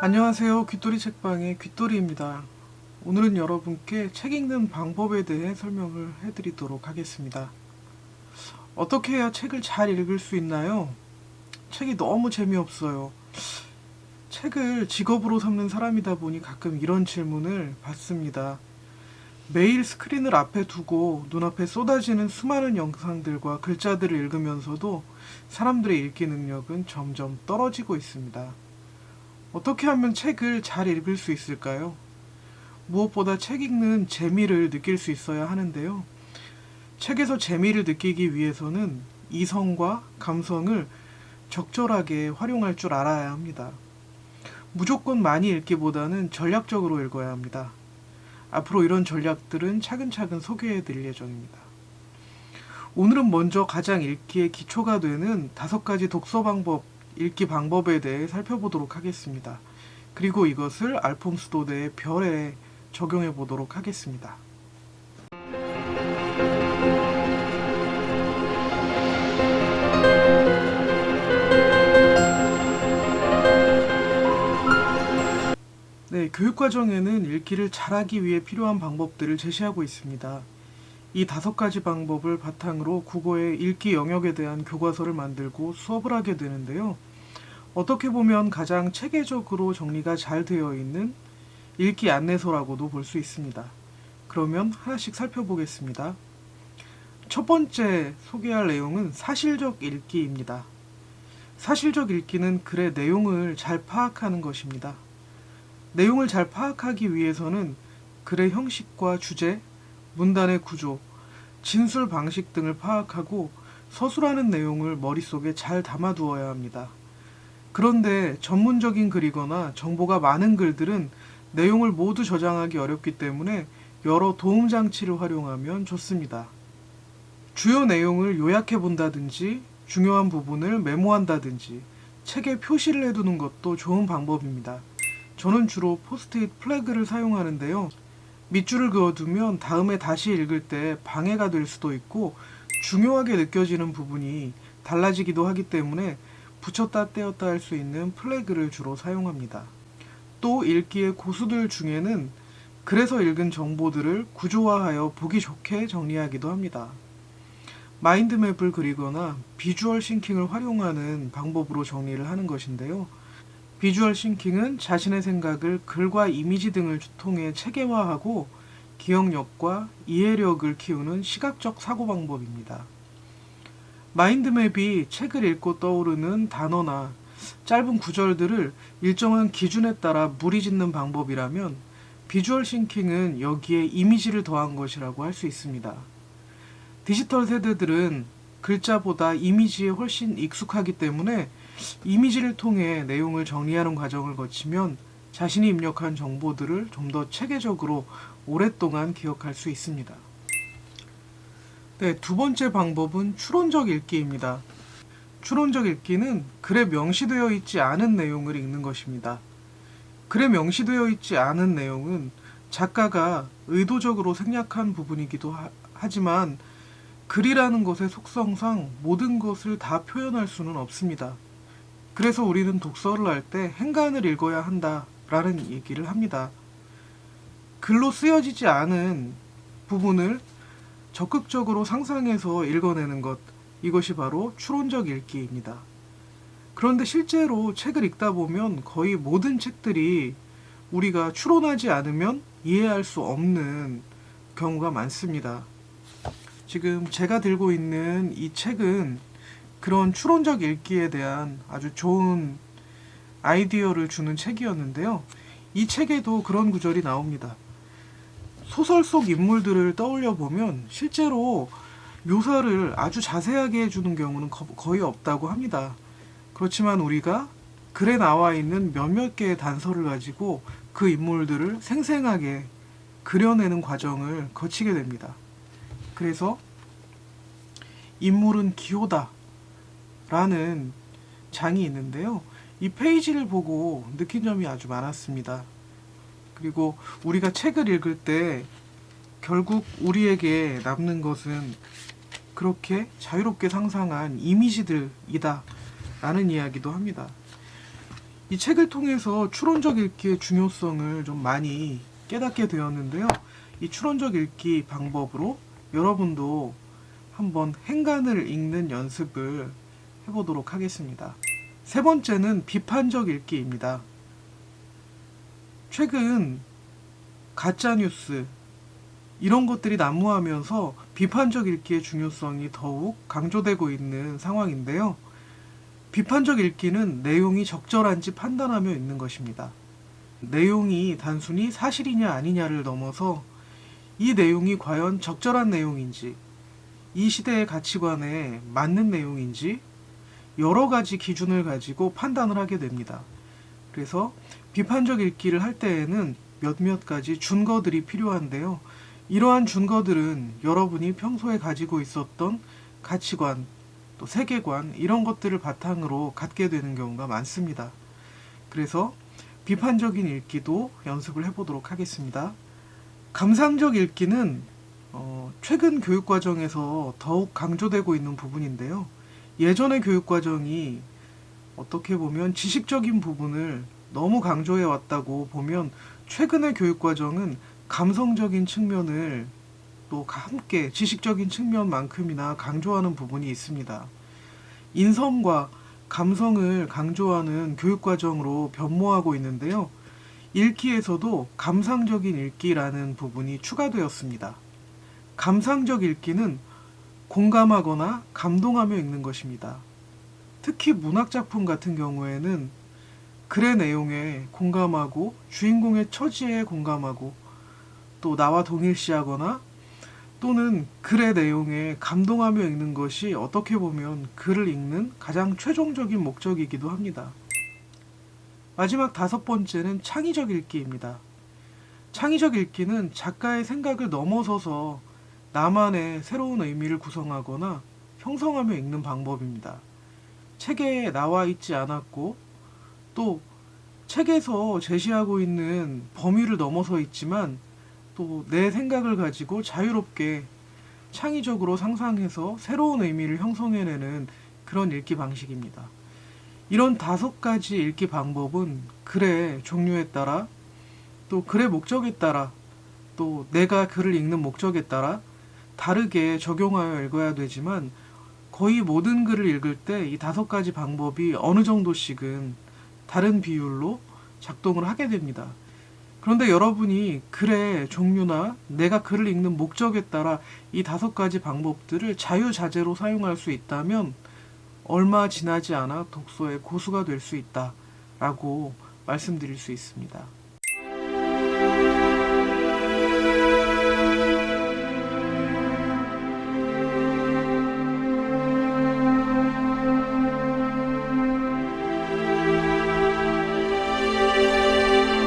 안녕하세요. 귀토리 책방의 귀토리입니다. 오늘은 여러분께 책 읽는 방법에 대해 설명을 해드리도록 하겠습니다. 어떻게 해야 책을 잘 읽을 수 있나요? 책이 너무 재미없어요. 책을 직업으로 삼는 사람이다 보니 가끔 이런 질문을 받습니다. 매일 스크린을 앞에 두고 눈앞에 쏟아지는 수많은 영상들과 글자들을 읽으면서도 사람들의 읽기 능력은 점점 떨어지고 있습니다. 어떻게 하면 책을 잘 읽을 수 있을까요? 무엇보다 책 읽는 재미를 느낄 수 있어야 하는데요. 책에서 재미를 느끼기 위해서는 이성과 감성을 적절하게 활용할 줄 알아야 합니다. 무조건 많이 읽기보다는 전략적으로 읽어야 합니다. 앞으로 이런 전략들은 차근차근 소개해 드릴 예정입니다. 오늘은 먼저 가장 읽기에 기초가 되는 5가지 독서 방법, 읽기 방법에 대해 살펴보도록 하겠습니다. 그리고 이것을 알퐁스도드의 별에 적용해 보도록 하겠습니다. 네, 교육과정에는 읽기를 잘하기 위해 필요한 방법들을 제시하고 있습니다. 이 5가지 방법을 바탕으로 국어의 읽기 영역에 대한 교과서를 만들고 수업을 하게 되는데요. 어떻게 보면 가장 체계적으로 정리가 잘 되어 있는 읽기 안내서라고도 볼 수 있습니다. 그러면 하나씩 살펴보겠습니다. 첫 번째 소개할 내용은 사실적 읽기입니다. 사실적 읽기는 글의 내용을 잘 파악하는 것입니다. 내용을 잘 파악하기 위해서는 글의 형식과 주제, 문단의 구조, 진술 방식 등을 파악하고 서술하는 내용을 머릿속에 잘 담아두어야 합니다. 그런데 전문적인 글이거나 정보가 많은 글들은 내용을 모두 저장하기 어렵기 때문에 여러 도움 장치를 활용하면 좋습니다. 주요 내용을 요약해 본다든지 중요한 부분을 메모한다든지 책에 표시를 해두는 것도 좋은 방법입니다. 저는 주로 포스트잇 플래그를 사용하는데요. 밑줄을 그어두면 다음에 다시 읽을 때 방해가 될 수도 있고 중요하게 느껴지는 부분이 달라지기도 하기 때문에 붙였다 떼었다 할 수 있는 플래그를 주로 사용합니다. 또 읽기의 고수들 중에는 글에서 읽은 정보들을 구조화하여 보기 좋게 정리하기도 합니다. 마인드맵을 그리거나 비주얼 싱킹을 활용하는 방법으로 정리를 하는 것인데요. 비주얼 싱킹은 자신의 생각을 글과 이미지 등을 통해 체계화하고 기억력과 이해력을 키우는 시각적 사고방법입니다. 마인드맵이 책을 읽고 떠오르는 단어나 짧은 구절들을 일정한 기준에 따라 무리짓는 방법이라면 비주얼 싱킹은 여기에 이미지를 더한 것이라고 할 수 있습니다. 디지털 세대들은 글자보다 이미지에 훨씬 익숙하기 때문에 이미지를 통해 내용을 정리하는 과정을 거치면 자신이 입력한 정보들을 좀 더 체계적으로 오랫동안 기억할 수 있습니다. 네, 두 번째 방법은 추론적 읽기입니다. 추론적 읽기는 글에 명시되어 있지 않은 내용을 읽는 것입니다. 글에 명시되어 있지 않은 내용은 작가가 의도적으로 생략한 부분이기도 하지만 글이라는 것의 속성상 모든 것을 다 표현할 수는 없습니다. 그래서 우리는 독서를 할 때 행간을 읽어야 한다라는 얘기를 합니다. 글로 쓰여지지 않은 부분을 적극적으로 상상해서 읽어내는 것, 이것이 바로 추론적 읽기입니다. 그런데 실제로 책을 읽다 보면 거의 모든 책들이 우리가 추론하지 않으면 이해할 수 없는 경우가 많습니다. 지금 제가 들고 있는 이 책은 그런 추론적 읽기에 대한 아주 좋은 아이디어를 주는 책이었는데요. 이 책에도 그런 구절이 나옵니다. 소설 속 인물들을 떠올려 보면 실제로 묘사를 아주 자세하게 해주는 경우는 거의 없다고 합니다. 그렇지만 우리가 글에 나와 있는 몇몇 개의 단서를 가지고 그 인물들을 생생하게 그려내는 과정을 거치게 됩니다. 그래서 인물은 기호다 라는 장이 있는데요. 이 페이지를 보고 느낀 점이 아주 많았습니다. 그리고 우리가 책을 읽을 때 결국 우리에게 남는 것은 그렇게 자유롭게 상상한 이미지들이다 라는 이야기도 합니다. 이 책을 통해서 추론적 읽기의 중요성을 좀 많이 깨닫게 되었는데요. 이 추론적 읽기 방법으로 여러분도 한번 행간을 읽는 연습을 해보도록 하겠습니다. 세 번째는 비판적 읽기입니다. 최근 가짜뉴스 이런 것들이 난무하면서 비판적 읽기의 중요성이 더욱 강조되고 있는 상황인데요. 비판적 읽기는 내용이 적절한지 판단하며 읽는 것입니다. 내용이 단순히 사실이냐 아니냐를 넘어서 이 내용이 과연 적절한 내용인지, 이 시대의 가치관에 맞는 내용인지 여러 가지 기준을 가지고 판단을 하게 됩니다. 그래서 비판적 읽기를 할 때에는 몇몇 가지 준거들이 필요한데요. 이러한 준거들은 여러분이 평소에 가지고 있었던 가치관, 또 세계관 이런 것들을 바탕으로 갖게 되는 경우가 많습니다. 그래서 비판적인 읽기도 연습을 해보도록 하겠습니다. 감상적 읽기는 최근 교육과정에서 더욱 강조되고 있는 부분인데요. 예전의 교육과정이 어떻게 보면 지식적인 부분을 너무 강조해 왔다고 보면 최근의 교육과정은 감성적인 측면을 또 함께 지식적인 측면만큼이나 강조하는 부분이 있습니다. 인성과 감성을 강조하는 교육과정으로 변모하고 있는데요. 읽기에서도 감상적인 읽기라는 부분이 추가되었습니다. 감상적 읽기는 공감하거나 감동하며 읽는 것입니다. 특히 문학작품 같은 경우에는 글의 내용에 공감하고 주인공의 처지에 공감하고 또 나와 동일시하거나 또는 글의 내용에 감동하며 읽는 것이 어떻게 보면 글을 읽는 가장 최종적인 목적이기도 합니다. 마지막 다섯 번째는 창의적 읽기입니다. 창의적 읽기는 작가의 생각을 넘어서서 나만의 새로운 의미를 구성하거나 형성하며 읽는 방법입니다. 책에 나와 있지 않았고 또 책에서 제시하고 있는 범위를 넘어서 있지만 또 내 생각을 가지고 자유롭게 창의적으로 상상해서 새로운 의미를 형성해내는 그런 읽기 방식입니다. 이런 다섯 가지 읽기 방법은 글의 종류에 따라 또 글의 목적에 따라 또 내가 글을 읽는 목적에 따라 다르게 적용하여 읽어야 되지만 거의 모든 글을 읽을 때 이 다섯 가지 방법이 어느 정도씩은 다른 비율로 작동을 하게 됩니다. 그런데 여러분이 글의 종류나 내가 글을 읽는 목적에 따라 이 다섯 가지 방법들을 자유자재로 사용할 수 있다면 얼마 지나지 않아 독서의 고수가 될 수 있다라고 말씀드릴 수 있습니다.